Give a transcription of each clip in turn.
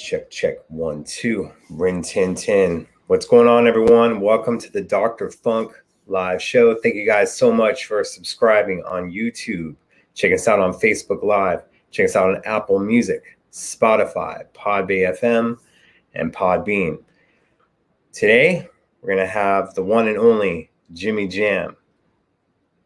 Check 1 2. Rin Tin Tin. What's going on, everyone? Welcome to the Dr. Funk live show. Thank you guys so much for subscribing on YouTube. Check us out on Facebook Live. Check us out on Apple Music, Spotify, Podbay FM, and Podbean. Today, we're going to have the one and only Jimmy Jam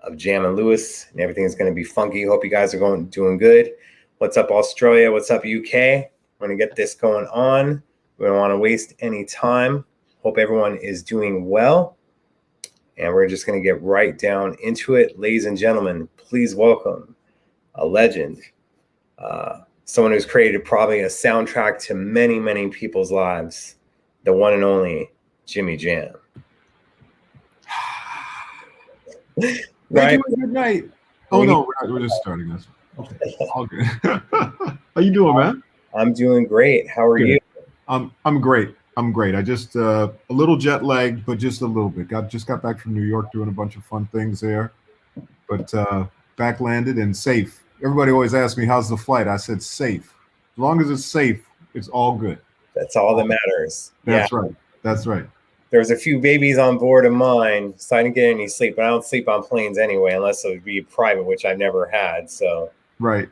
of Jam and Lewis, and everything's going to be funky. Hope you guys are doing good. What's up, Australia? What's up, UK? We're going to get this going on. We don't want to waste any time. Hope everyone is doing well. And we're just going to get right down into it. Ladies and gentlemen, please welcome a legend. Someone who's created probably a soundtrack to many, many people's lives. The one and only Jimmy Jam. Thank you. Good night. Oh, no, we're just starting this. Okay, all good. How you doing, man? I'm doing great. How are you? I'm great. I just a little jet lagged, but just a little bit. Just got back from New York doing a bunch of fun things there, but back landed and safe. Everybody always asks me, how's the flight? I said safe. As long as it's safe, it's all good. That's all that matters. That's right. That's right. There's a few babies on board of mine, so I didn't get any sleep. But I don't sleep on planes anyway, unless it would be private, which I've never had. So right.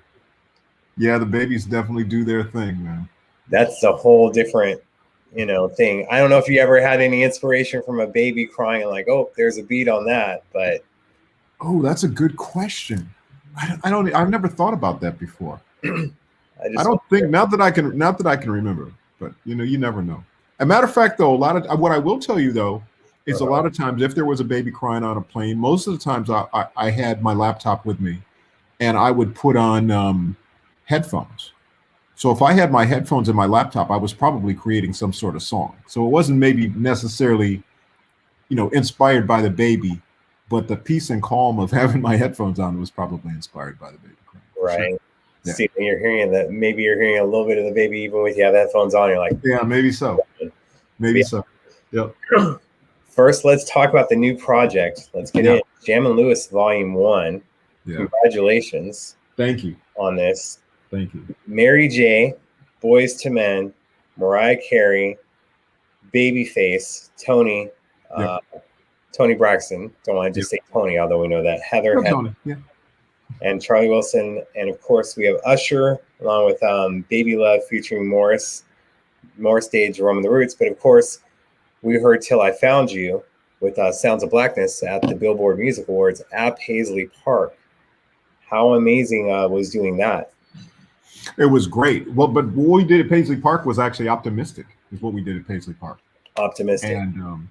Yeah, the babies definitely do their thing, man. That's a whole different, thing. I don't know if you ever had any inspiration from a baby crying and like, oh, there's a beat on that, but. Oh, that's a good question. I've never thought about that before. I don't think not that I can remember, but you never know. As a matter of fact, though, what I will tell you though is a lot of times if there was a baby crying on a plane, most of the times I had my laptop with me, and I would put on headphones. So if I had my headphones in my laptop, I was probably creating some sort of song. So it wasn't maybe necessarily, inspired by the baby, but the peace and calm of having my headphones on was probably inspired by the baby crying. Right. Sure. Yeah. See, you're hearing that. Maybe you're hearing a little bit of the baby even with you have headphones on. You're like, yeah, maybe so. Maybe so. Yep. First, let's talk about the new project. Let's get in. Jam and Lewis Volume 1. Yeah. Congratulations. Thank you on this. Thank you. Mary J, Boys to Men, Mariah Carey, Babyface, Tony, Tony Braxton. Don't want to just say Tony, although we know that. Heather, and Charlie Wilson. And of course, we have Usher, along with Baby Love featuring Morris Day, Jerome and the Roots. But of course, we heard Till I Found You with Sounds of Blackness at the Billboard Music Awards at Paisley Park. How amazing was doing that? It was great. Well, but what we did at Paisley Park was actually Optimistic, is what we did at Paisley Park. Optimistic. And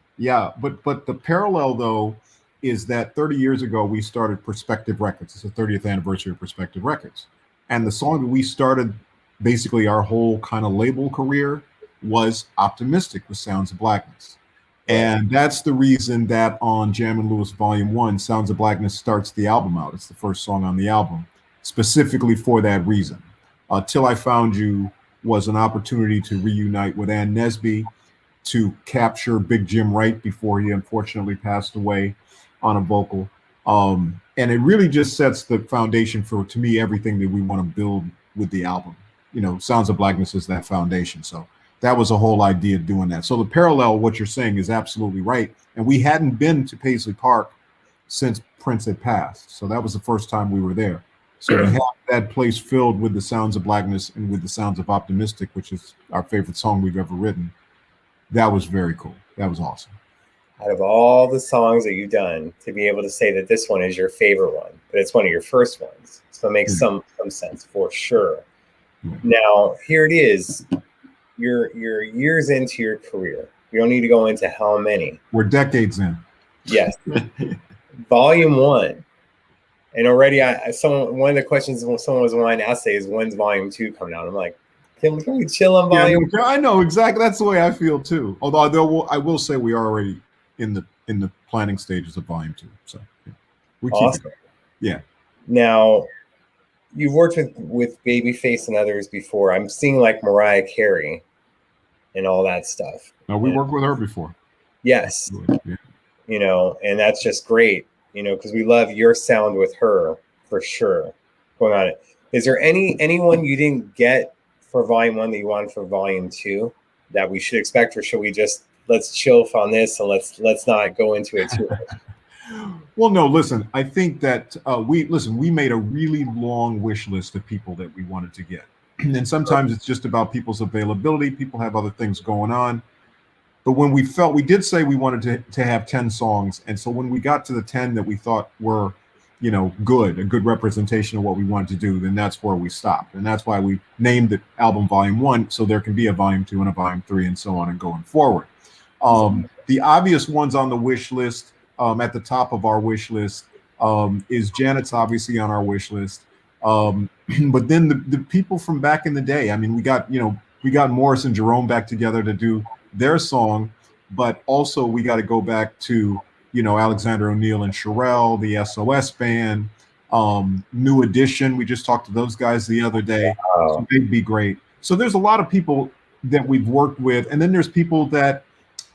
but the parallel though is that 30 years ago we started Perspective Records. It's the 30th anniversary of Perspective Records. And the song that we started basically our whole kind of label career was Optimistic with Sounds of Blackness. And that's the reason that on Jam and Lewis Volume 1, Sounds of Blackness starts the album out. It's the first song on the album, specifically for that reason. Till I Found You was an opportunity to reunite with Ann Nesby, to capture Big Jim Wright before he unfortunately passed away on a vocal. And it really just sets the foundation for, to me, everything that we want to build with the album. Sounds of Blackness is that foundation. So that was the whole idea of doing that. So the parallel, what you're saying is absolutely right. And we hadn't been to Paisley Park since Prince had passed. So that was the first time we were there. So to have that place filled with the Sounds of Blackness and with the Sounds of Optimistic, which is our favorite song we've ever written, that was very cool. That was awesome. Out of all the songs that you've done, to be able to say that this one is your favorite one, but it's one of your first ones. So it makes some sense for sure. Now, here it is. You're years into your career. You don't need to go into how many. We're decades in. Yes. Volume 1. And already, one of the questions someone was wanting to ask is, when's Volume 2 coming out? I'm like, can we chill on Volume? Yeah, I know exactly. That's the way I feel too. Although I will say we are already in the planning stages of Volume 2. So we keep awesome. It going. Yeah. Now, you've worked with Babyface and others before. I'm seeing like Mariah Carey and all that stuff. No, we worked with her before. Yes. Yeah. And that's just great. Because we love your sound with her for sure. Going on it. Is there anyone you didn't get for volume 1 that you wanted for volume 2 that we should expect, or should we just let's chill on this and let's not go into it too much? Well, no, listen, I think that we made a really long wish list of people that we wanted to get. And sometimes it's just about people's availability. People have other things going on. But when we did say we wanted to have 10 songs. And so when we got to the 10 that we thought were, a good representation of what we wanted to do, then that's where we stopped. And that's why we named the album Volume 1, so there can be a Volume 2 and a Volume 3 and so on and going forward. The obvious ones on the wish list, at the top of our wish list, is Janet's obviously on our wish list. But then the people from back in the day, I mean, we got Morris and Jerome back together to do their song, but also we got to go back to, Alexander O'Neill and Sherelle, the SOS band, New Edition. We just talked to those guys the other day. Wow. So they'd be great. So there's a lot of people that we've worked with. And then there's people that,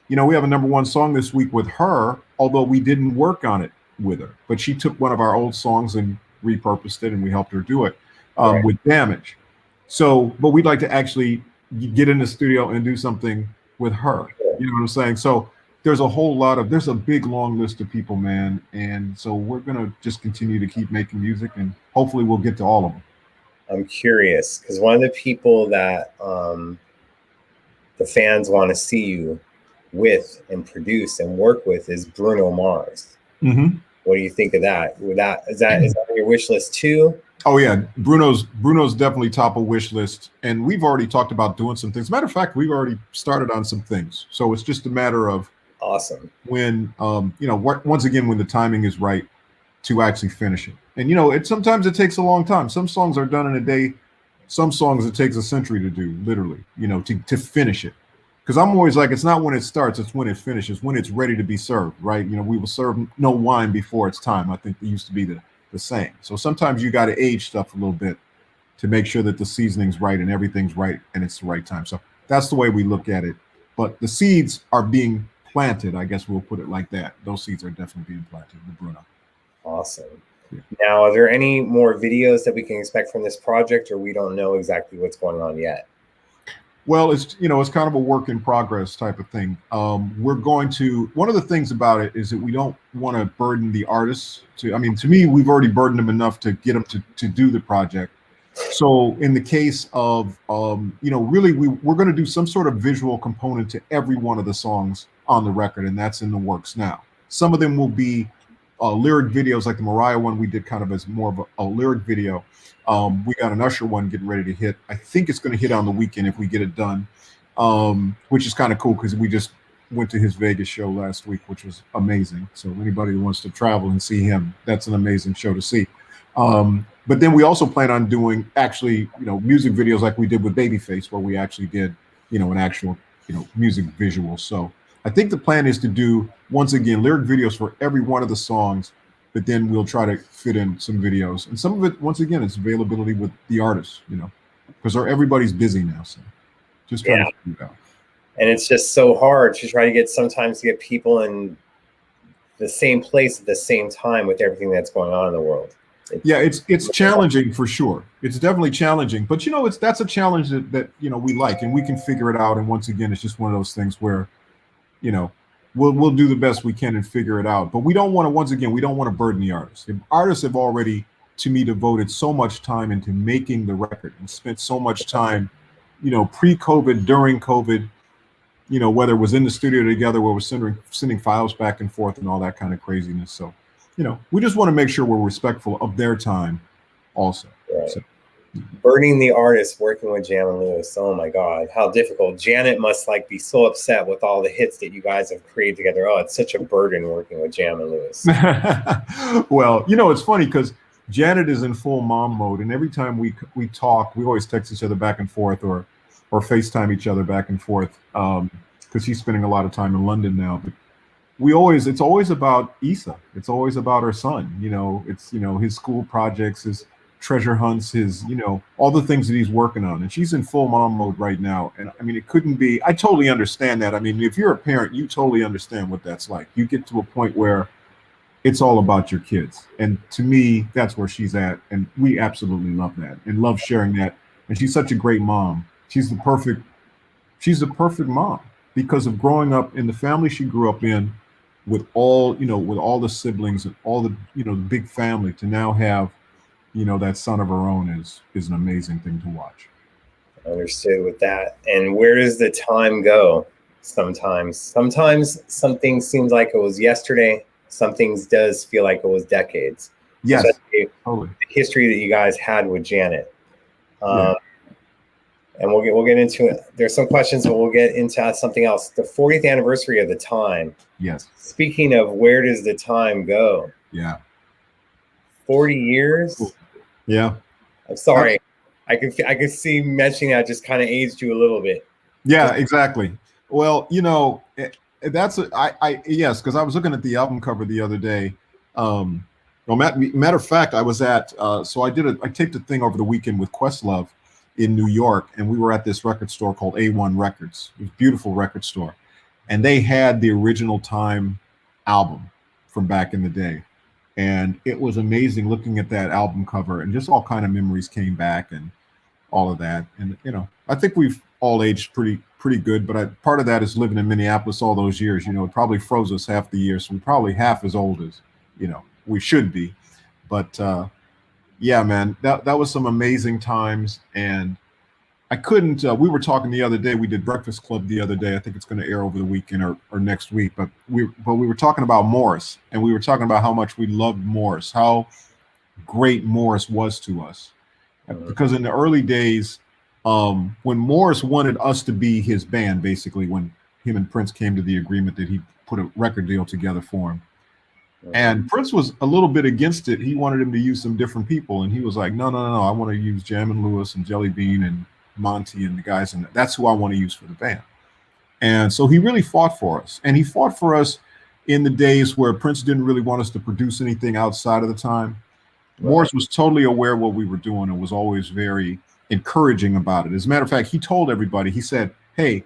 we have a #1 song this week with her, although we didn't work on it with her, but she took one of our old songs and repurposed it and we helped her do it with Damage. So, but we'd like to actually get in the studio and do something with her. You know what I'm saying? So there's a big long list of people, man. And so we're going to just continue to keep making music and hopefully we'll get to all of them. I'm curious because one of the people that the fans want to see you with and produce and work with is Bruno Mars. Mm-hmm. What do you think of that? Is that on your wish list too? Oh yeah, Bruno's definitely top of wish list, and we've already talked about doing some things. Matter of fact, we've already started on some things, so it's just a matter of awesome when once again when the timing is right to actually finish it. And sometimes it takes a long time. Some songs are done in a day. Some songs it takes a century to do, literally. To finish it. Because I'm always like, it's not when it starts, it's when it finishes, when it's ready to be served, right? We will serve no wine before it's time. I think it used to be the saying. So sometimes you got to age stuff a little bit to make sure that the seasoning's right and everything's right and it's the right time. So that's the way we look at it. But the seeds are being planted. I guess we'll put it like that. Those seeds are definitely being planted with Bruno. Awesome. Yeah. Now, are there any more videos that we can expect from this project, or we don't know exactly what's going on yet? Well, it's kind of a work in progress type of thing. One of the things about it is that we don't want to burden the artists. To me, we've already burdened them enough to get them to do the project. So in the case of, really, we're going to do some sort of visual component to every one of the songs on the record, and that's in the works now. Some of them will be lyric videos, like the Mariah one we did kind of as more of a lyric video. We got an Usher one getting ready to hit. I think it's going to hit on the weekend if we get it done, which is kind of cool because we just went to his Vegas show last week, which was amazing. So anybody who wants to travel and see him, that's an amazing show to see. But then we also plan on doing actually, music videos like we did with Babyface, where we actually did, an actual, music visual. So I think the plan is to do, once again, lyric videos for every one of the songs, but then we'll try to fit in some videos. And some of it, once again, it's availability with the artists, because everybody's busy now. So just trying to figure it out. And it's just so hard to try to sometimes get people in the same place at the same time with everything that's going on in the world. It's challenging for sure. It's definitely challenging, but that's a challenge that we like, and we can figure it out. And once again, it's just one of those things where, we'll do the best we can and figure it out. But we don't want to burden the artists. The artists have already, to me, devoted so much time into making the record and spent so much time, pre-COVID, during COVID, whether it was in the studio together where we're sending files back and forth and all that kind of craziness. So, we just want to make sure we're respectful of their time also. Right. So, burning the artist working with Jam and Lewis. Oh my God, how difficult. Janet must be so upset with all the hits that you guys have created together. Oh, it's such a burden working with Jam and Lewis. Well, it's funny because Janet is in full mom mode, and every time we talk, we always text each other back and forth or FaceTime each other back and forth because she's spending a lot of time in London now. But it's always about Issa. It's always about her son. It's his school projects, his treasure hunts, his all the things that he's working on, and she's in full mom mode right now. And it couldn't be. I totally understand that. If you're a parent, you totally understand what that's like. You get to a point where it's all about your kids, and to me, that's where she's at, and we absolutely love that and love sharing that and she's such a great mom. She's the perfect mom because of growing up in the family she grew up in, with all with all the siblings and all the the big family. To now have that son of her own is an amazing thing to watch. Understood with that. And where does the time go? Sometimes something seems like it was yesterday. Some things does feel like it was decades. Yes, Especially totally. the history that you guys had with Janet. Yeah. And we'll get into it. There's some questions, but we'll get into something else. The 40th anniversary of the time. Yes. Speaking of where does the time go? Yeah. 40 years. Yeah. I'm sorry. I could see mentioning that just kind of aged you a little bit. Yeah, exactly. Well, yes, because I was looking at the album cover the other day. Well, matter of fact, I was at so I taped a thing over the weekend with Questlove in New York, and we were at this record store called A1 Records. It was a beautiful record store, and they had the original Time album from back in the day, and it was amazing looking at that album cover, and just all kind of memories came back and all of that. And I think we've all aged pretty good, but part of that is living in Minneapolis all those years. It probably froze us half the year, so we're probably half as old as we should be. But yeah, man, that was some amazing times. And I couldn't we were talking the other day, we did Breakfast Club the other day. I think it's going to air over the weekend or next week, but we were talking about Morris, and we were talking about how much we loved Morris, how great Morris was to us. Because in the early days, when Morris wanted us to be his band, basically when him and Prince came to the agreement that he put a record deal together for him, and Prince was a little bit against it. He wanted him to use some different people, and he was like, no, I want to use Jam and Lewis and Jelly Bean and Monty and the guys, and that's who I want to use for the band. And so he really fought for us, and he fought for us in the days where Prince didn't really want us to produce anything outside of the Time. Morris was totally aware of what we were doing and was always very encouraging about it. As a matter of fact, he told everybody, he said, hey,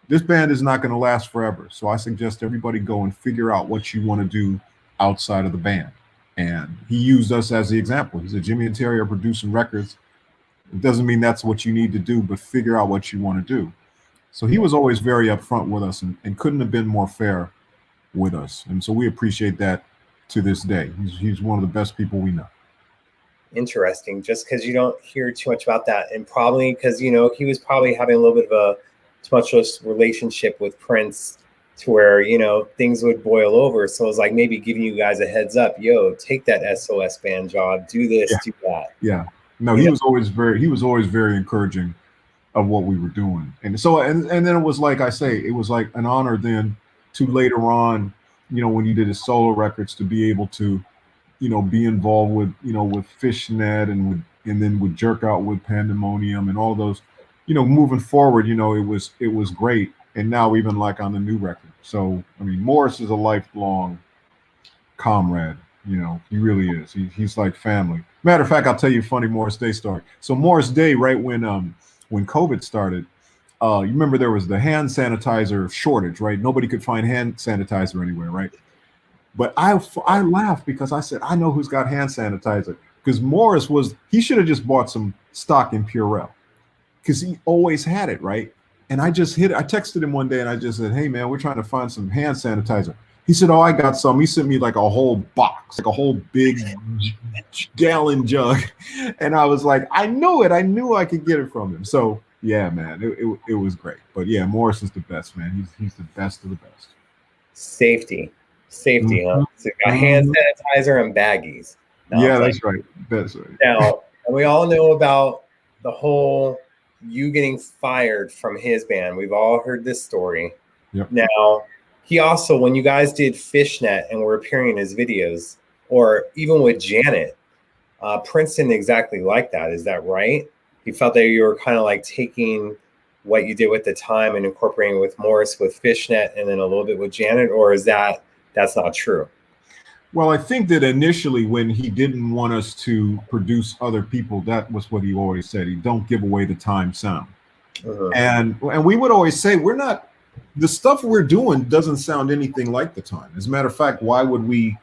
this band is not going to last forever, so I suggest everybody go and figure out what you want to do outside of the band. And he used us as the example. He said, Jimmy and Terry are producing records. It doesn't mean that's what you need to do, but figure out what you want to do. So he was always very upfront with us and couldn't have been more fair with us. And so we appreciate that to this day. He's one of the best people we know. Interesting, just because you don't hear too much about that, and probably because he was probably having a little bit of a tumultuous relationship with Prince, to where things would boil over. So it was like maybe giving you guys a heads up, yo, take that SOS band job, do this, do that. Yeah, no, he was always very encouraging of what we were doing, and so and then it was like I say, it was like an honor then to later on, when he did his solo records, to be able to be involved with, with Fishnet and then with Jerk Out with Pandemonium and all those, moving forward, it was great. And now even like on the new record. So, I mean, Morris is a lifelong comrade, he really is. He's like family. Matter of fact, I'll tell you a funny Morris Day story. So Morris Day, right when COVID started, you remember there was the hand sanitizer shortage, right? Nobody could find hand sanitizer anywhere, right? But I laughed because I said, I know who's got hand sanitizer. Because Morris he should have just bought some stock in Purell, because he always had it, right? And I texted him one day and I just said, hey man, we're trying to find some hand sanitizer. He said, oh, I got some. He sent me like a whole box, like a whole big gallon jug. And I was like, I knew it. I knew I could get it from him. So yeah, man, it was great. But yeah, Morris is the best, man. He's the best of the best. Safety, huh? So got hand sanitizer and baggies. That's right. That's right. Now, and we all know about the whole you getting fired from his band. We've all heard this story. Yep. Now, he also, when you guys did Fishnet and were appearing in his videos, or even with Janet, Prince didn't exactly like that. Is that right? He felt that you were kind of like taking what you did with the Time and incorporating it with Morris with Fishnet and then a little bit with Janet, or is that's not true? Well, I think that initially when he didn't want us to produce other people, that was what he always said. He don't give away the Time sound. And we would always say, the stuff we're doing doesn't sound anything like the Time. As a matter of fact, why would we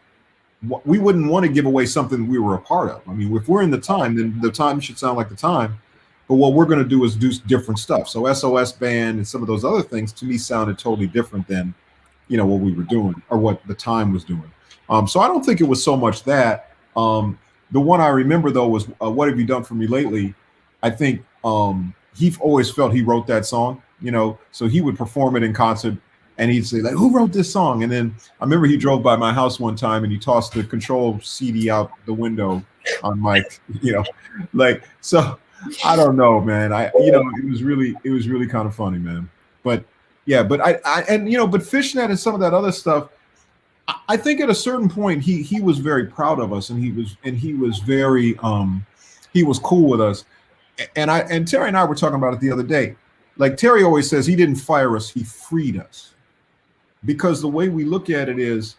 wouldn't want to give away something we were a part of. I mean, if we're in the Time, then the Time should sound like the Time. But what we're going to do is do different stuff. So SOS Band and some of those other things to me sounded totally different than, what we were doing or what the time was doing. So I don't think it was so much that. The one I remember though was "What Have You Done for Me Lately." I think he always felt he wrote that song, so he would perform it in concert, and he'd say like, "Who wrote this song?" And then I remember he drove by my house one time and he tossed the Control CD out the window on my, like so. I don't know, man. It was really kind of funny, man. But yeah, but but Fishnet and some of that other stuff. I think at a certain point he was very proud of us, and he was very he was cool with us. And Terry and I were talking about it the other day. Like Terry always says, he didn't fire us, he freed us. Because the way we look at it is,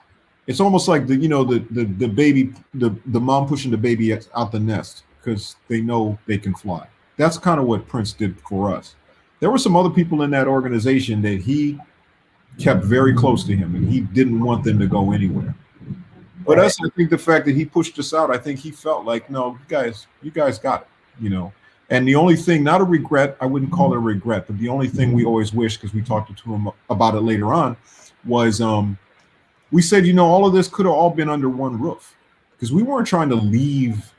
it's almost like the baby, the mom pushing the baby out the nest because they know they can fly. That's kind of what Prince did for us. There were some other people in that organization that he kept very close to him, and he didn't want them to go anywhere. But us, I think the fact that he pushed us out, I think he felt like, no, you guys got it, And the only thing, not a regret, I wouldn't call it a regret, but the only thing we always wish, because we talked to him about it later on, was we said, all of this could have all been under one roof, because we weren't trying to leave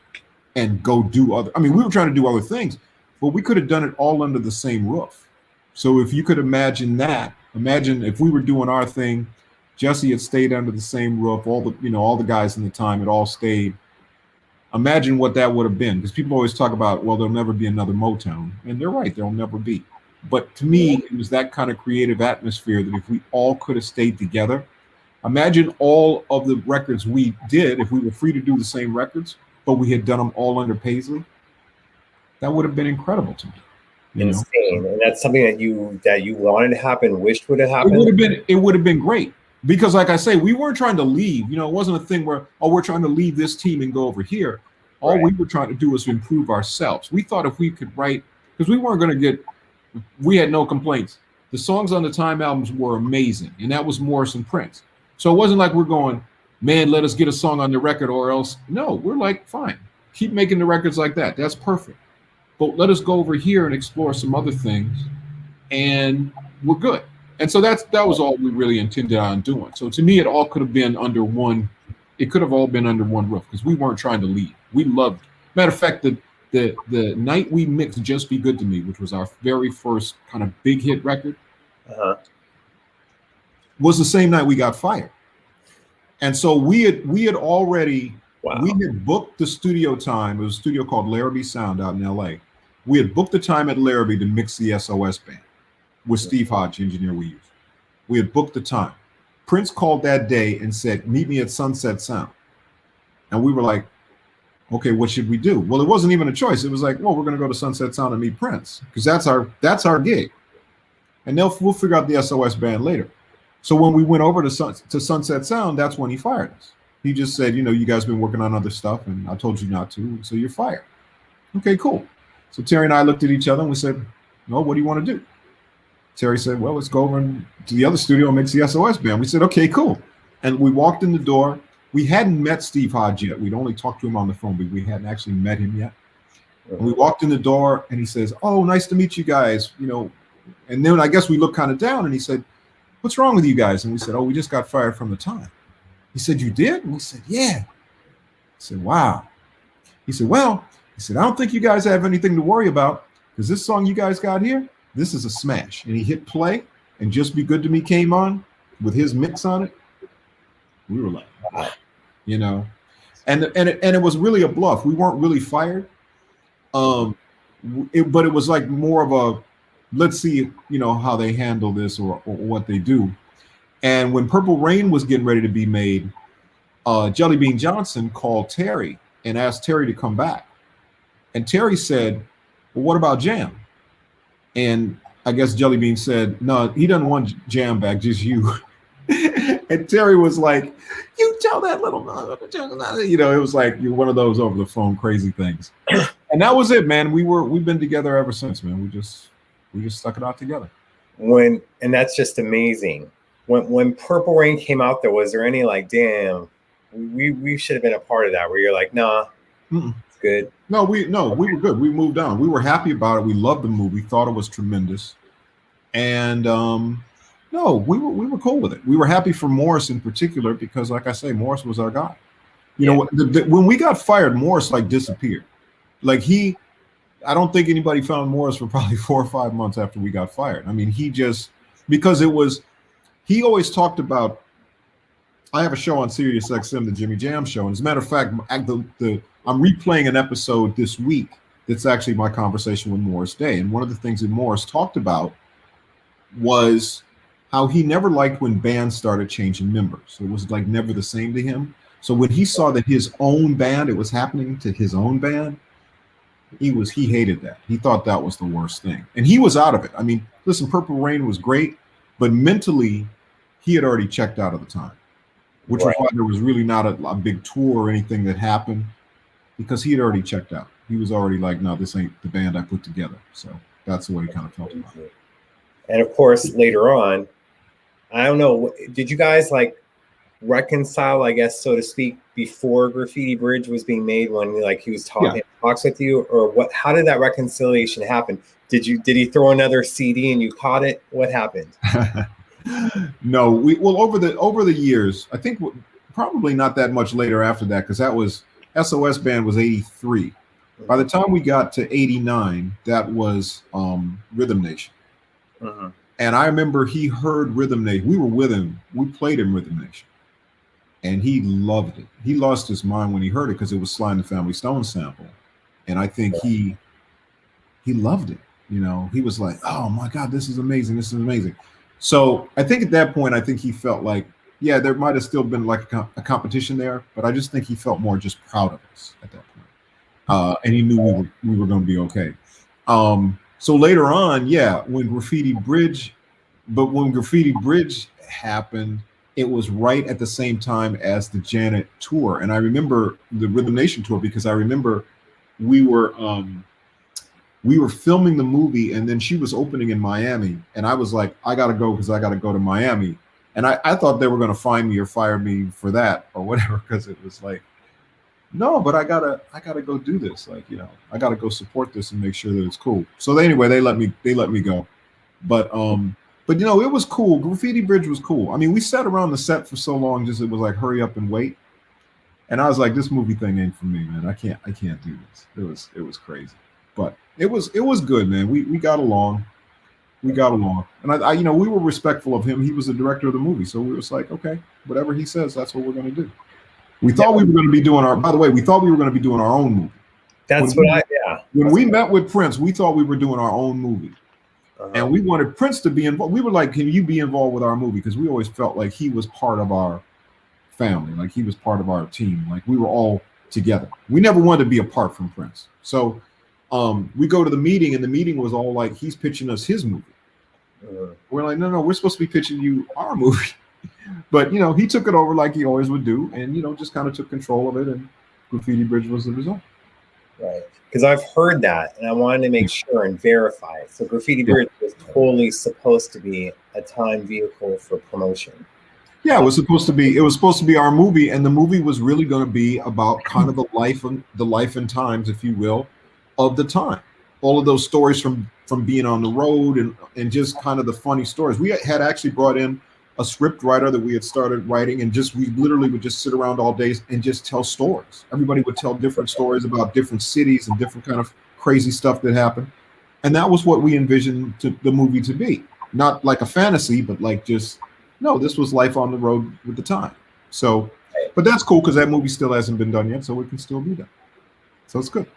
and go do other. I mean, we were trying to do other things, but we could have done it all under the same roof. So if you could imagine that, imagine if we were doing our thing, Jesse had stayed under the same roof, all the guys in the time had all stayed. Imagine what that would have been, because people always talk about, well, there'll never be another Motown, and they're right, there'll never be. But to me, it was that kind of creative atmosphere that if we all could have stayed together, imagine all of the records we did, if we were free to do the same records, but we had done them all under Paisley, that would have been incredible to me. Insane. And that's something that you wanted to happen, wished would have happened. It would have been great. Because like I say, we weren't trying to leave. It wasn't a thing where, we're trying to leave this team and go over here. All we were trying to do was improve ourselves. We thought if we could write, because we had no complaints. The songs on the Time albums were amazing, and that was Morris and Prince. So it wasn't like we're going, man, let us get a song on the record or else. No, we're like, fine, keep making the records like that. That's perfect. But let us go over here and explore some other things, and we're good. And so that was all we really intended on doing. So to me, it all could have been under one. It could have all been under one roof because we weren't trying to leave. We loved. Matter of fact, the night we mixed "Just Be Good to Me," which was our very first kind of big hit record, was the same night we got fired. And so we had already we had booked the studio time. It was a studio called Larrabee Sound out in L.A. We had booked the time at Larrabee to mix the SOS Band with Steve Hodge, engineer we used. We had booked the time. Prince called that day and said, meet me at Sunset Sound. And we were like, okay, what should we do? Well, it wasn't even a choice. It was like, well, we're going to go to Sunset Sound and meet Prince because that's our gig. And we'll figure out the SOS Band later. So when we went over to Sunset Sound, that's when he fired us. He just said, you guys been working on other stuff and I told you not to, so you're fired. Okay, cool. So Terry and I looked at each other and we said, well, what do you want to do? Terry said, well, let's go over to the other studio and mix the SOS Band. We said, okay, cool. And we walked in the door. We hadn't met Steve Hodge yet. We'd only talked to him on the phone, but we hadn't actually met him yet. And we walked in the door and he says, oh, nice to meet you guys. And then I guess we looked kind of down and he said, what's wrong with you guys? And we said, oh, we just got fired from the Time. He said, you did? And we said, yeah. I said, wow. He said, well, I don't think you guys have anything to worry about because this song you guys got here, this is a smash. And he hit play and Just Be Good to Me came on with his mix on it. We were like, wow. And it was really a bluff. We weren't really fired. But it was like more of a, let's see, how they handle this or what they do. And when Purple Rain was getting ready to be made, Jelly Bean Johnson called Terry and asked Terry to come back. And Terry said, well, what about Jam? And I guess Jelly Bean said, no, he doesn't want Jam back, just you. And Terry was like, you tell that little, it was like you're one of those over the phone crazy things. And that was it, man. We've been together ever since, man. We just stuck it out together. And that's just amazing. When Purple Rain came out, was there any like, damn, we should have been a part of that? Where you're like, nah, good. No, we were good. We moved on. We were happy about it. We loved the movie. Thought it was tremendous. And no, we were cool with it. We were happy for Morris in particular because, like I say, Morris was our guy. You know, when we got fired, Morris like disappeared. Like I don't think anybody found Morris for probably 4 or 5 months after we got fired. I mean, because he always talked about. I have a show on Sirius XM, the Jimmy Jam Show, and as a matter of fact, I'm replaying an episode this week that's actually my conversation with Morris Day, and one of the things that Morris talked about was how he never liked when bands started changing members. It was like never the same to him. So when he saw that his own band, it was happening to his own band, he hated that. He thought that was the worst thing. And he was out of it. I mean, listen, Purple Rain was great, but mentally he had already checked out at the time, which was why there was really not a big tour or anything that happened, because he had already checked out. He was already like, no, this ain't the band I put together. So that's the way he kind of felt about it. And of course, later on, I don't know, did you guys like reconcile, I guess, so to speak, before Graffiti Bridge was being made, when like he was talks with you, or what? How did that reconciliation happen? Did he throw another CD and you caught it? What happened? No, over the years, I think probably not that much later after that, because that was SOS Band was 83. By the time we got to 89, that was Rhythm Nation. And I remember he heard Rhythm Nation. We were with him. We played in Rhythm Nation. And he loved it. He lost his mind when he heard it because it was Sly and the Family Stone sample. And I think he loved it. You know, he was like, oh my God, this is amazing. This is amazing. So I think at that point, I think he felt like, yeah, there might have still been like a competition there, but I just think he felt more just proud of us at that point. And he knew we were going to be okay. So later on, when Graffiti Bridge happened, it was right at the same time as the Janet tour. And I remember the Rhythm Nation tour because I remember we were filming the movie, and then she was opening in Miami, and I was like, I gotta go because I gotta go to Miami. And I thought they were gonna find me or fire me for that or whatever, because it was like, no, but I gotta go do this. Like, you know, I gotta go support this and make sure that it's cool. So anyway, they let me go. But you know, it was cool. Graffiti Bridge was cool. I mean, we sat around the set for so long, just it was like hurry up and wait. And I was like, this movie thing ain't for me, man. I can't do this. It was crazy. But it was good, man. We got along. And I you know, we were respectful of him. He was the director of the movie. So we was like, okay, whatever he says, that's what we're gonna do. We thought we were going to be doing our own movie. That's When we met with Prince, we thought we were doing our own movie. And we wanted Prince to be involved. We were like, can you be involved with our movie? Because we always felt like he was part of our family, like he was part of our team, like we were all together. We never wanted to be apart from Prince. So we go to the meeting, and the meeting was all like, he's pitching us his movie. We're like, no, we're supposed to be pitching you our movie. But, you know, he took it over like he always would do, and, you know, just kind of took control of it, and Graffiti Bridge was the result. Right. Because I've heard that, and I wanted to make sure and verify it. So Graffiti Bridge was totally supposed to be a time vehicle for promotion. Yeah, it was supposed to be our movie, and the movie was really going to be about kind of the life and times, if you will, of the time. All of those stories from being on the road and just kind of the funny stories. We had actually brought in a script writer that we had started writing, and we literally would just sit around all day and just tell stories. Everybody would tell different stories about different cities and different kind of crazy stuff that happened. And that was what we envisioned the movie to be. Not like a fantasy, but like just, no, this was life on the road with the time. So, but that's cool because that movie still hasn't been done yet, so it can still be done. So it's good.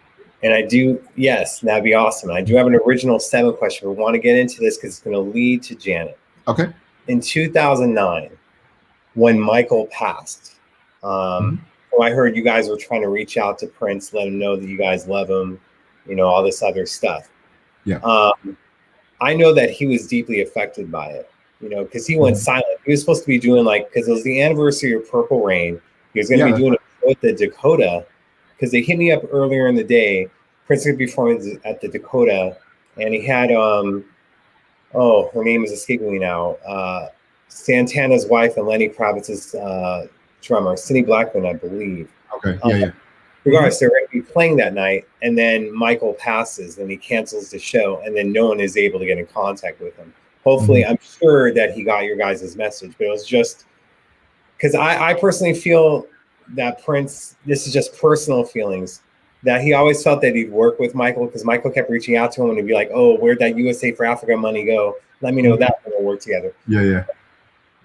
And yes, that'd be awesome. I do have an original 7 question. We want to get into this because it's going to lead to Janet. Okay. In 2009, when Michael passed, I heard you guys were trying to reach out to Prince, let him know that you guys love him, you know, all this other stuff. Yeah. I know that he was deeply affected by it, you know, because he went silent. He was supposed to be doing because it was the anniversary of Purple Rain. He was going to be doing it with the Dakota, because they hit me up earlier in the day. Prince would be performing at the Dakota, and he had her name is escaping me now. Santana's wife and Lenny Kravitz's drummer, Cindy Blackman, I believe. Okay. Yeah. regardless, they're going to be playing that night, and then Michael passes and he cancels the show, and then no one is able to get in contact with him. Hopefully, I'm sure that he got your guys' message, but it was just because I personally feel that Prince, this is just personal feelings, that he always felt that he'd work with Michael, because Michael kept reaching out to him and he'd be like, oh, where'd that USA for Africa money go? Let me know that, and we'll work together. Yeah.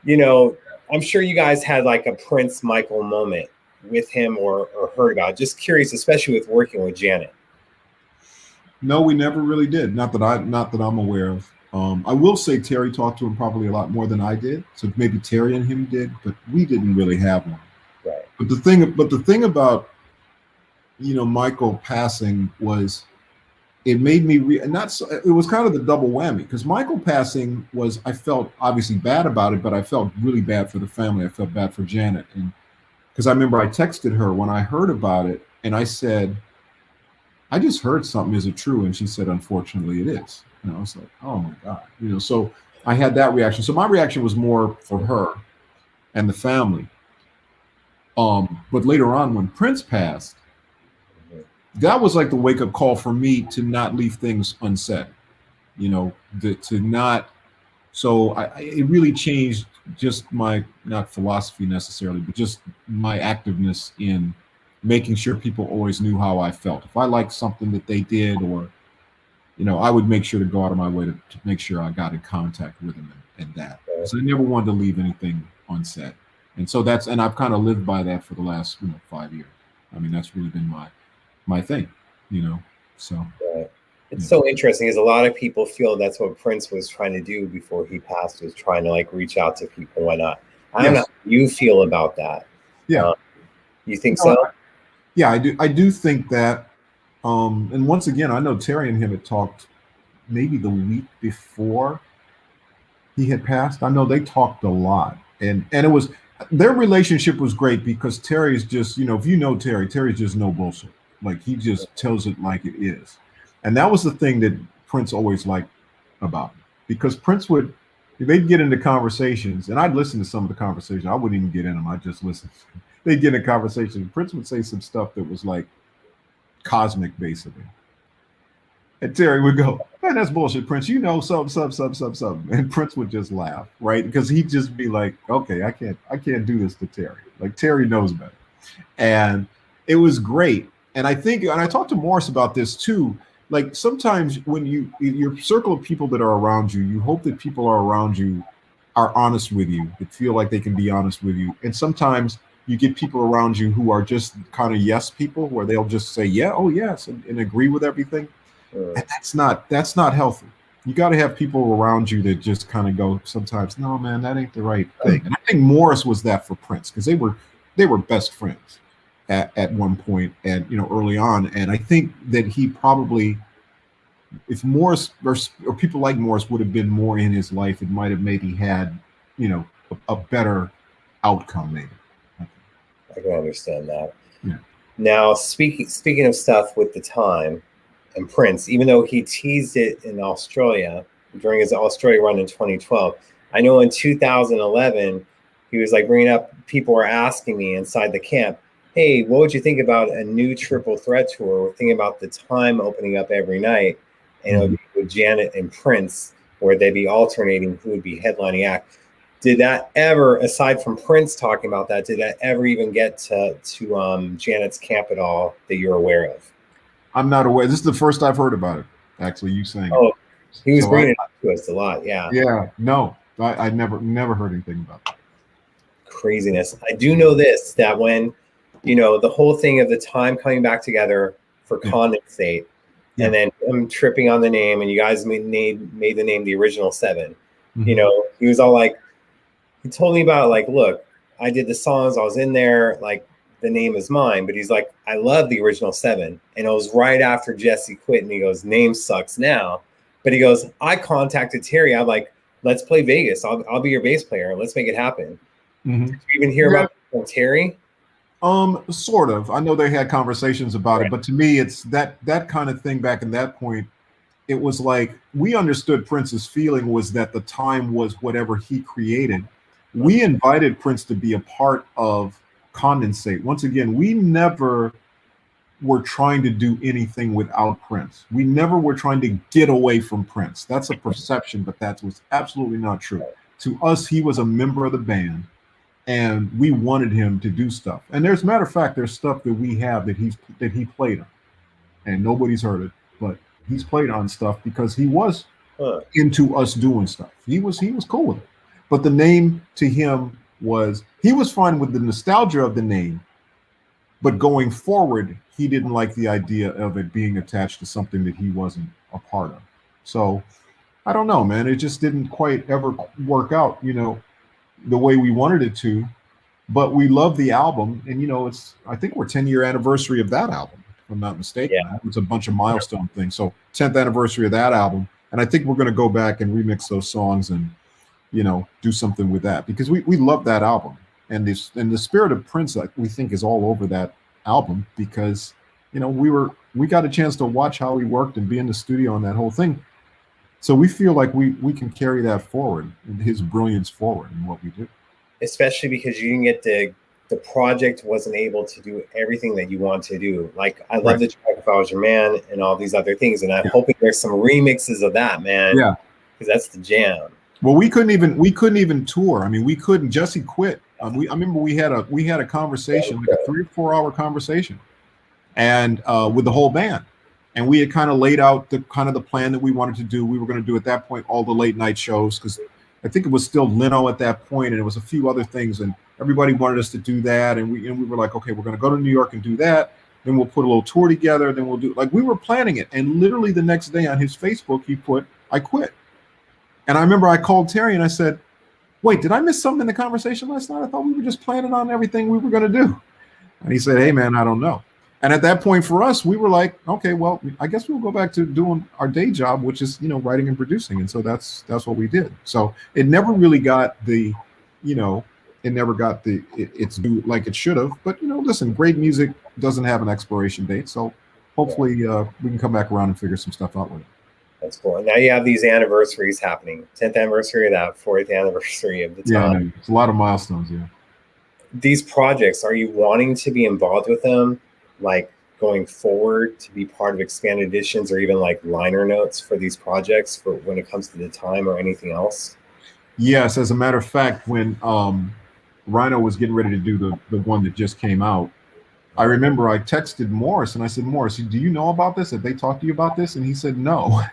You know, I'm sure you guys had like a Prince Michael moment with him or heard about it. Just curious, especially with working with Janet. No, we never really did. Not that I'm aware of. I will say Terry talked to him probably a lot more than I did. So maybe Terry and him did, but we didn't really have one. Right. But the thing about, you know, Michael passing was, it made me it was kind of the double whammy, because Michael passing was, I felt obviously bad about it, but I felt really bad for the family. I felt bad for Janet, and because I remember I texted her when I heard about it, and I said, I just heard something. Is it true? And she said, unfortunately, it is. And I was like, oh my God, you know. So I had that reaction. So my reaction was more for her and the family. But later on, when Prince passed, that was like the wake up call for me to not leave things unsaid, you know, to not. So it really changed just my, not philosophy necessarily, but just my activeness in making sure people always knew how I felt. If I liked something that they did, or, you know, I would make sure to go out of my way to make sure I got in contact with them and that. So I never wanted to leave anything unsaid. And so and I've kind of lived by that for the last 5 years. I mean, that's really been my thing, you know. So it's so interesting, because a lot of people feel that's what Prince was trying to do before he passed, was trying to like reach out to people and whatnot. I don't know how you feel about that. Yeah. You think so? Yeah, I do think that. And once again, I know Terry and him had talked maybe the week before he had passed. I know they talked a lot, and it was, their relationship was great, because Terry's just, if you know Terry's just no bullshit. Like, he just tells it like it is. And that was the thing that Prince always liked about him, because Prince they'd get into conversations, and I'd listen to some of the conversations. I wouldn't even get in them. I'd just listen. They'd get in a conversation. Prince would say some stuff that was like cosmic, basically. And Terry would go, man, that's bullshit, Prince. You know, something. And Prince would just laugh, right? Because he'd just be like, okay, I can't do this to Terry. Like, Terry knows better. And it was great. And I think, and I talked to Morris about this too, like, sometimes when your circle of people that are around you, you hope that people are around you are honest with you, that feel like they can be honest with you. And sometimes you get people around you who are just kind of yes people, where they'll just say, yeah, oh yes, and agree with everything. And that's not healthy. You got to have people around you that just kind of go sometimes, no, man, that ain't the right thing. And I think Morris was that for Prince, because they were best friends at one point, and early on. And I think that he probably, if Morris or people like Morris would have been more in his life, it might have maybe had a better outcome, maybe. I can understand that. Yeah. Now, speaking of stuff with the time and Prince, even though he teased it in Australia during his Australia run in 2012, I know in 2011 he was like bringing up, people were asking me inside the camp, hey, what would you think about a new triple threat tour? We're thinking about the time opening up every night, and it would be with Janet and Prince, where they'd be alternating who would be headlining act. Did that ever, aside from Prince talking about that, did that ever even get to Janet's camp at all that you're aware of? I'm not aware. This is the first I've heard about it, actually, you saying it. He was so bringing it up to us a lot, yeah. Yeah, no, I never heard anything about that. Craziness. I do know this, that when, the whole thing of the time coming back together for Condensate, and then him tripping on the name, and you guys made the name the Original Seven, he was all like, he told me about, like, look, I did the songs, I was in there, like, the name is mine, but he's like, I love the Original Seven. And it was right after Jesse quit, and he goes, name sucks now. But he goes, I contacted Terry. I'm like, let's play Vegas. I'll be your bass player. Let's make it happen. Did you even hear about Terry? Sort of. I know they had conversations about it, but to me, it's that kind of thing back in that point. It was like, we understood Prince's feeling was that the time was whatever he created. We invited Prince to be a part of Condensate. Once again, we never were trying to do anything without Prince. We never were trying to get away from Prince. That's a perception, but that was absolutely not true. To us, he was a member of the band, and we wanted him to do stuff. And there's, matter of fact, there's stuff that we have that he played on, and nobody's heard it, but he's played on stuff because he was into us doing stuff. He was cool with it. But the name to him was, he was fine with the nostalgia of the name, but going forward, he didn't like the idea of it being attached to something that he wasn't a part of. So I don't know, man. It just didn't quite ever work out, the way we wanted it to. But we love the album, and I think we're 10-year anniversary of that album, if I'm not mistaken. Yeah. It's a bunch of milestone things. So 10th anniversary of that album, and I think we're going to go back and remix those songs and do something with that, because we love that album. And the spirit of Prince, we think, is all over that album, because we got a chance to watch how he worked and be in the studio on that whole thing. So we feel like we can carry that forward, and his brilliance forward in what we do. Especially because you didn't get the project wasn't able to do everything that you want to do. Like, I love the track "If I Was Your Man" and all these other things, and I'm hoping there's some remixes of that, man. Yeah, because that's the jam. Well, we couldn't even tour. I mean, we couldn't. Jesse quit. I remember we had a conversation, like a 3 or 4 hour conversation, and with the whole band, and we had kind of laid out the plan that we wanted to do. We were going to do at that point all the late night shows, because I think it was still Leno at that point, and it was a few other things, and everybody wanted us to do that, and we were like, okay, we're going to go to New York and do that. Then we'll put a little tour together. Then we'll do, like, we were planning it, and literally the next day on his Facebook he put, "I quit." And I remember I called Terry and I said, "Wait, did I miss something in the conversation last night? I thought we were just planning on everything we were going to do." And he said, "Hey, man, I don't know." And at that point for us, we were like, okay, well, I guess we'll go back to doing our day job, which is, writing and producing. And so that's what we did. So it never really got it's due like it should have. But, listen, great music doesn't have an expiration date. So hopefully we can come back around and figure some stuff out with it. That's cool. And now you have these anniversaries happening. 10th anniversary of that, 40th anniversary of the time. Yeah, it's a lot of milestones, yeah. These projects, are you wanting to be involved with them, like going forward, to be part of expanded editions or even like liner notes for these projects for when it comes to the time or anything else? Yes, as a matter of fact, when Rhino was getting ready to do the one that just came out, I remember I texted Morris and I said, "Morris, do you know about this? Have they talked to you about this?" And he said, "No."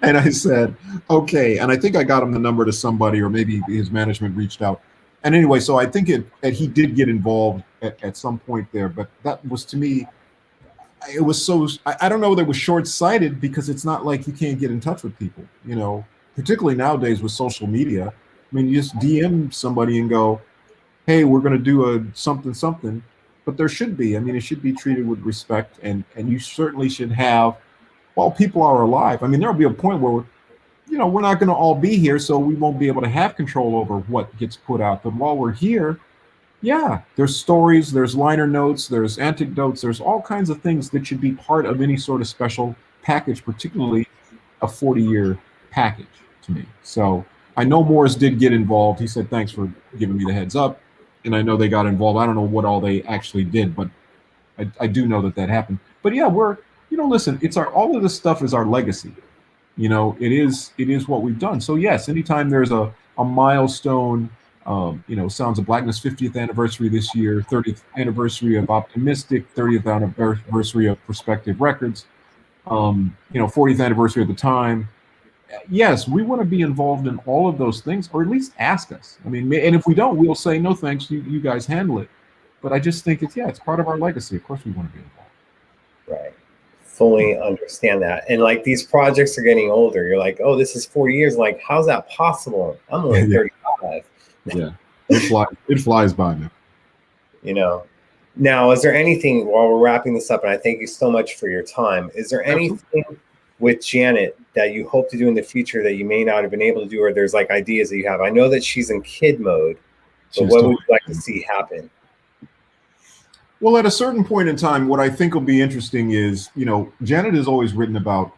And I said, "Okay." And I think I got him the number to somebody, or maybe his management reached out. And anyway, so I think that he did get involved at some point there, but that was, to me, it was so, I don't know that it was short-sighted, because it's not like you can't get in touch with people, particularly nowadays with social media. I mean, you just DM somebody and go, "Hey, we're going to do a something," but there should be, it should be treated with respect, and you certainly should have, while people are alive. I mean, there'll be a point where we're not going to all be here, so we won't be able to have control over what gets put out. But while we're here, yeah, there's stories, there's liner notes, there's anecdotes, there's all kinds of things that should be part of any sort of special package, particularly a 40-year package, to me. So I know Morris did get involved. He said, "Thanks for giving me the heads up." And I know they got involved. I don't know what all they actually did, but I do know that happened. But yeah, we're, listen, it's all of this stuff is our legacy. It is what we've done. So yes, anytime there's a milestone, Sounds of Blackness 50th anniversary this year, 30th anniversary of Optimistic, 30th anniversary of Perspective Records, 40th anniversary of The Time. Yes, we want to be involved in all of those things, or at least ask us. And if we don't, we'll say, "No, thanks, you guys handle it." But I just think it's part of our legacy. Of course we want to be involved. Right. Fully understand that. And like, these projects are getting older. You're like, "Oh, this is 4 years." Like, how's that possible? I'm only 35. Yeah, it flies by now. Now, is there anything, while we're wrapping this up, and I thank you so much for your time, is there anything with Janet that you hope to do in the future that you may not have been able to do, or there's like ideas that you have? I know that she's in kid mode, but what would you like to see happen? Well, at a certain point in time, what I think will be interesting is, Janet has always written about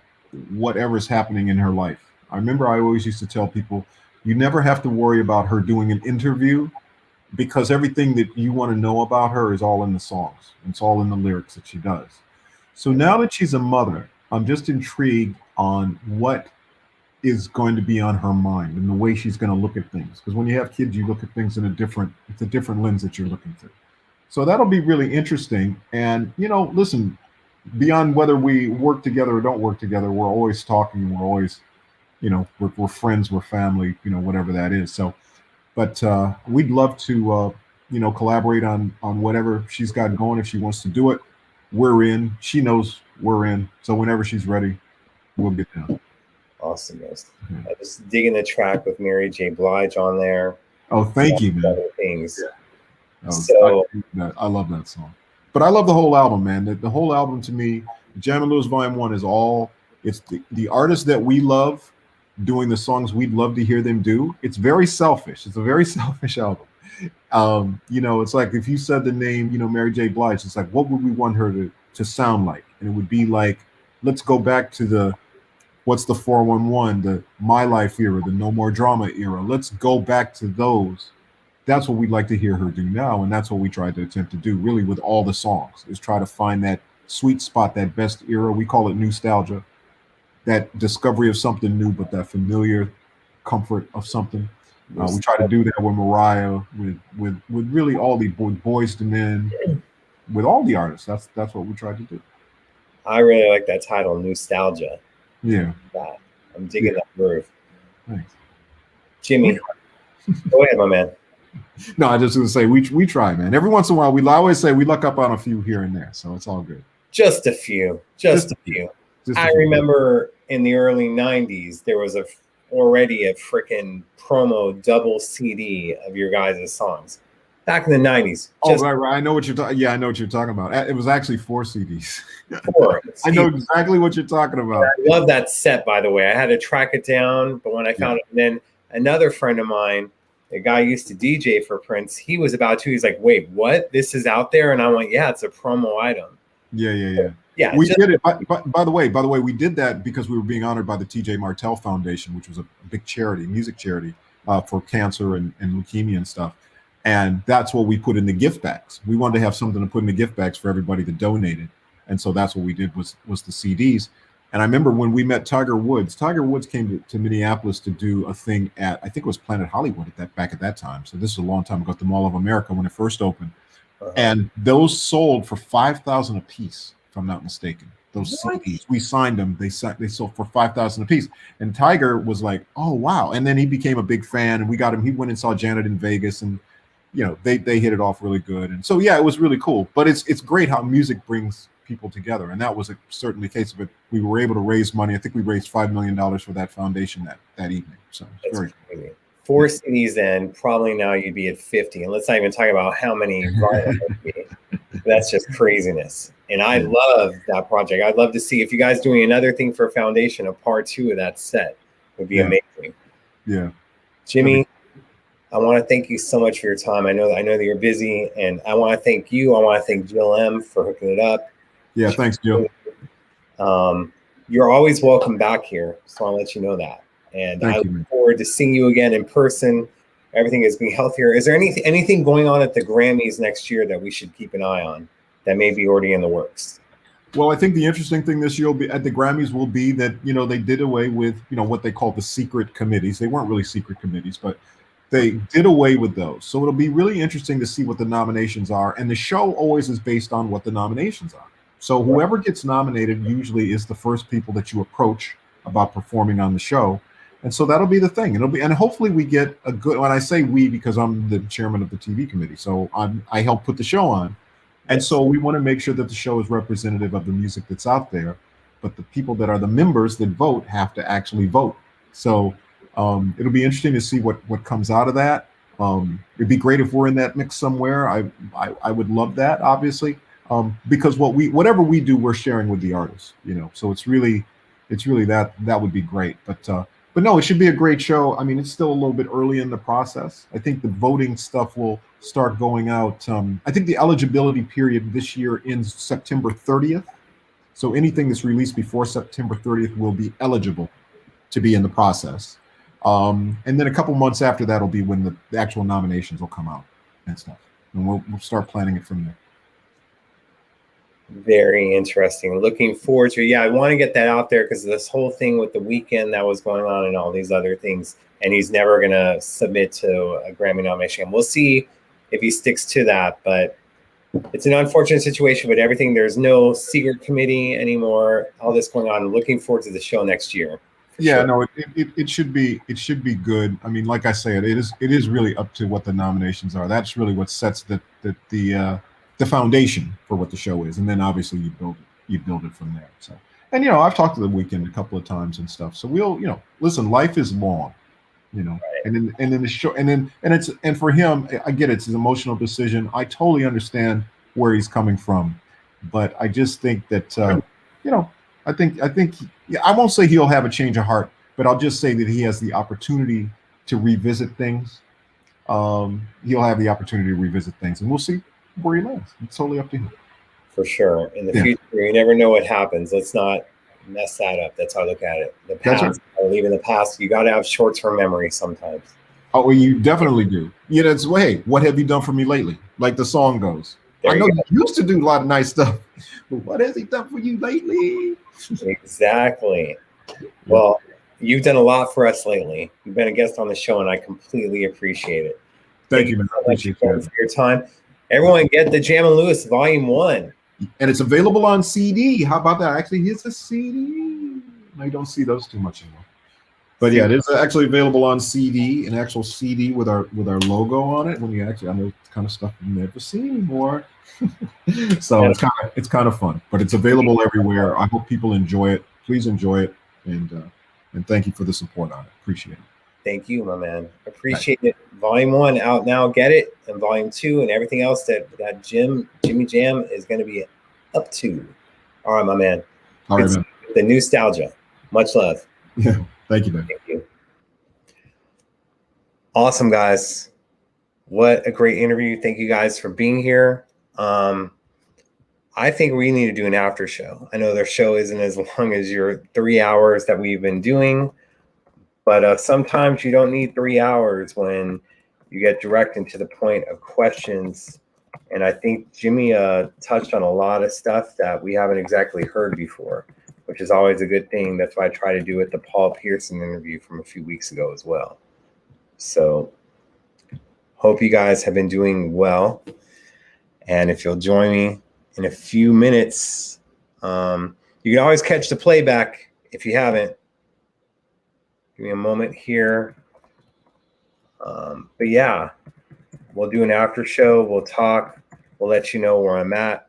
whatever's happening in her life. I remember I always used to tell people, you never have to worry about her doing an interview, because everything that you want to know about her is all in the songs. It's all in the lyrics that she does. So now that she's a mother, I'm just intrigued on what is going to be on her mind and the way she's going to look at things. Because when you have kids, you look at things in it's a different lens that you're looking through. So that'll be really interesting. And, listen, beyond whether we work together or don't work together, we're always talking. We're always, we're friends, we're family, whatever that is. So, but we'd love to, collaborate on whatever she's got going. If she wants to do it, we're in. She knows we're in. So whenever she's ready, we'll get down. Awesome, guys. I was digging the track with Mary J. Blige on there. Oh, thank you, man. Other things. Yeah. So I love that song. But I love the whole album, man. The whole album to me, Jam and Lewis Volume 1 is all, it's the artists that we love doing the songs we'd love to hear them do. It's very selfish. It's a very selfish album. It's like if you said the name, Mary J. Blige, it's like, what would we want her to sound like? And it would be like, let's go back to what's the 411, the My Life era, the No More Drama era. Let's go back to those. That's what we'd like to hear her do now. And that's what we tried to attempt to do really with all the songs, is try to find that sweet spot, that best era. We call it nostalgia, that discovery of something new, but that familiar comfort of something. We try to do that with Mariah, with really all the Boys to Men, with all the artists. That's what we tried to do. I really like that title, Nostalgia. Yeah. I'm digging that groove. Thanks. Jimmy, go ahead, my man. No, I just want to say we try, man. Every once in a while, I always say we luck up on a few here and there, so it's all good. Just a few. Just a few. I remember in the early 90s, there was already a freaking promo double CD of your guys' songs. Back in the 90s. Right. I know what you're talking. Yeah, I know what you're talking about. It was actually 4 CDs. 4. I know exactly what you're talking about. I love that set, by the way. I had to track it down, but when I found it, then another friend of mine, the guy used to DJ for Prince, he was about to. He's like, "Wait, what? This is out there?" And I went, "Yeah, it's a promo item." Yeah. We did it. By the way, we did that because we were being honored by the T.J. Martell Foundation, which was a big charity, music charity for cancer and leukemia and stuff. And that's what we put in the gift bags. We wanted to have something to put in the gift bags for everybody that donated. And so that's what we did was the CDs. And I remember when we met Tiger Woods came to Minneapolis to do a thing at, I think it was Planet Hollywood back at that time. So this is a long time ago, at the Mall of America when it first opened. And those sold for $5,000 a piece, if I'm not mistaken. Those CDs, we signed them. They sold for $5,000 a piece. And Tiger was like, "Oh wow!" And then he became a big fan, and we got him. He went and saw Janet in Vegas, and they hit it off really good. And so it was really cool. But it's great how music brings people together, and that was certainly the case of it. We were able to raise money. I think we raised $5 million for that foundation that evening. So it's very cool. 4 CDs in, probably now you'd be at 50. And let's not even talk about how many vinyl would be. That's just craziness. And I love that project. I'd love to see if you guys doing another thing for Foundation, a part 2 of that set would be amazing. Yeah. Jimmy, I want to thank you so much for your time. I know that you're busy, and I want to thank you. I want to thank Jill M for hooking it up. Yeah, thanks, Jill. You're always welcome back here, so I'll let you know that. And I look forward to seeing you again in person. Everything is being healthier. Is there anything going on at the Grammys next year that we should keep an eye on that may be already in the works? Well, I think the interesting thing this year at the Grammys will be that, they did away with, what they call the secret committees. They weren't really secret committees, but they did away with those. So it'll be really interesting to see what the nominations are. And the show always is based on what the nominations are. So whoever gets nominated usually is the first people that you approach about performing on the show. And so that'll be the thing. And hopefully we get a good, when I say we, because I'm the chairman of the TV committee, so I help put the show on. And so we want to make sure that the show is representative of the music that's out there, but the people that are the members that vote have to actually vote. So it'll be interesting to see what comes out of that. It'd be great if we're in that mix somewhere. I would love that, obviously, because whatever we do, we're sharing with the artists, so it's really that would be great. But no, it should be a great show. I mean, it's still a little bit early in the process. I think the voting stuff will start going out. I think the eligibility period this year ends September 30th. So anything that's released before September 30th will be eligible to be in the process. And then a couple months after that will be when the actual nominations will come out and stuff. And we'll start planning it from there. Very interesting. Looking forward to it. Yeah, I want to get that out there because this whole thing with the weekend that was going on and all these other things, and he's never going to submit to a Grammy nomination. We'll see if he sticks to that, but it's an unfortunate situation with everything. There's no secret committee anymore. All this going on. Looking forward to the show next year. Yeah, sure. No, it should be good. I mean, like I said, it is really up to what the nominations are. That's really what sets the foundation for what the show is, and then obviously you build it from there. So, and I've talked to the Weeknd a couple of times and stuff. So we'll listen. Life is long, right. and then the show, and for him, I get it. It's an emotional decision. I totally understand where he's coming from, but I just think that I think yeah, I won't say he'll have a change of heart, but I'll just say that he has the opportunity to revisit things. He'll have the opportunity to revisit things, and we'll see where he lands. It's totally up to him. For sure. In the future, you never know what happens. Let's not mess that up. That's how I look at it. The past, I believe in the past, you got to have short-term memory sometimes. Oh, well, you definitely do. It's, hey, what have you done for me lately? Like the song goes. I know you used to do a lot of nice stuff, but what has he done for you lately? Exactly. Well, you've done a lot for us lately. You've been a guest on the show, and I completely appreciate it. Thank you, man. I appreciate you for your time. Everyone, get the Jam and Lewis Volume 1. And it's available on CD. How about that? Actually, here's a CD. No, you don't see those too much anymore. But yeah, it is actually available on CD, an actual CD with our logo on it. When you actually, I know it's kind of stuff you've never seen anymore. So it's kind of fun, but it's available everywhere. I hope people enjoy it. Please enjoy it, and thank you for the support on it. Appreciate it. Thank you, my man. Appreciate it. Volume 1 out now. Get it, and Volume 2 and everything else that Jimmy Jam is going to be up to. All right, my man. All right, man. The nostalgia. Much love. Yeah. Thank you, man. Thank you. Awesome, guys. What a great interview. Thank you guys for being here. I think we need to do an after show. I know their show isn't as long as your 3 hours that we've been doing, but sometimes you don't need 3 hours when you get direct and to the point of questions. And I think Jimmy touched on a lot of stuff that we haven't exactly heard before, which is always a good thing. That's why I try to do it the Paul Pearson interview from a few weeks ago as well. So hope you guys have been doing well. And if you'll join me in a few minutes, you can always catch the playback if you haven't. Give me a moment here. But yeah, we'll do an after show. We'll talk. We'll let you know where I'm at.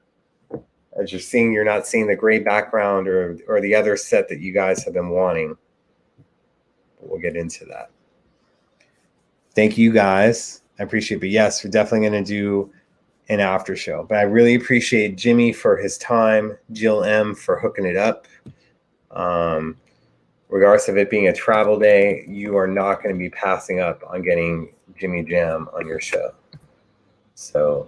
As you're seeing, you're not seeing the gray background or the other set that you guys have been wanting. But we'll get into that. Thank you guys. I appreciate it. But yes, we're definitely going to do an after show. But I really appreciate Jimmy for his time, Jill M for hooking it up. Regardless of it being a travel day, you are not going to be passing up on getting Jimmy Jam on your show. So,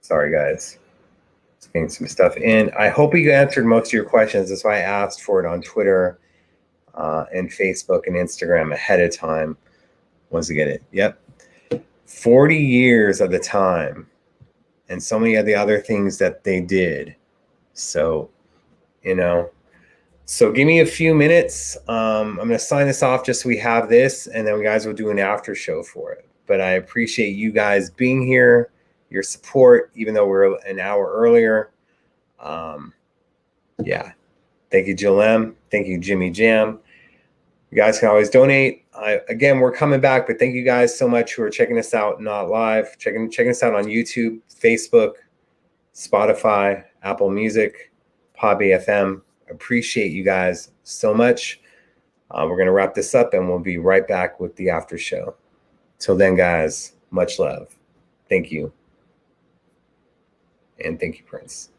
sorry guys, just getting some stuff in. I hope we answered most of your questions. That's why I asked for it on Twitter and Facebook and Instagram ahead of time. Once again, it. Yep. 40 years of the time and so many of the other things that they did. So, so give me a few minutes. I'm going to sign this off just so we have this, and then we guys will do an after show for it. But I appreciate you guys being here, your support, even though we're an hour earlier. Yeah. Thank you, Jill M. Thank you, Jimmy Jam. You guys can always donate. Again, we're coming back, but thank you guys so much who are checking us out, not live, checking us out on YouTube, Facebook, Spotify, Apple Music, Podbay FM. Appreciate you guys so much. We're going to wrap this up, and we'll be right back with the after show. Till then, guys, much love. Thank you. And thank you, Prince.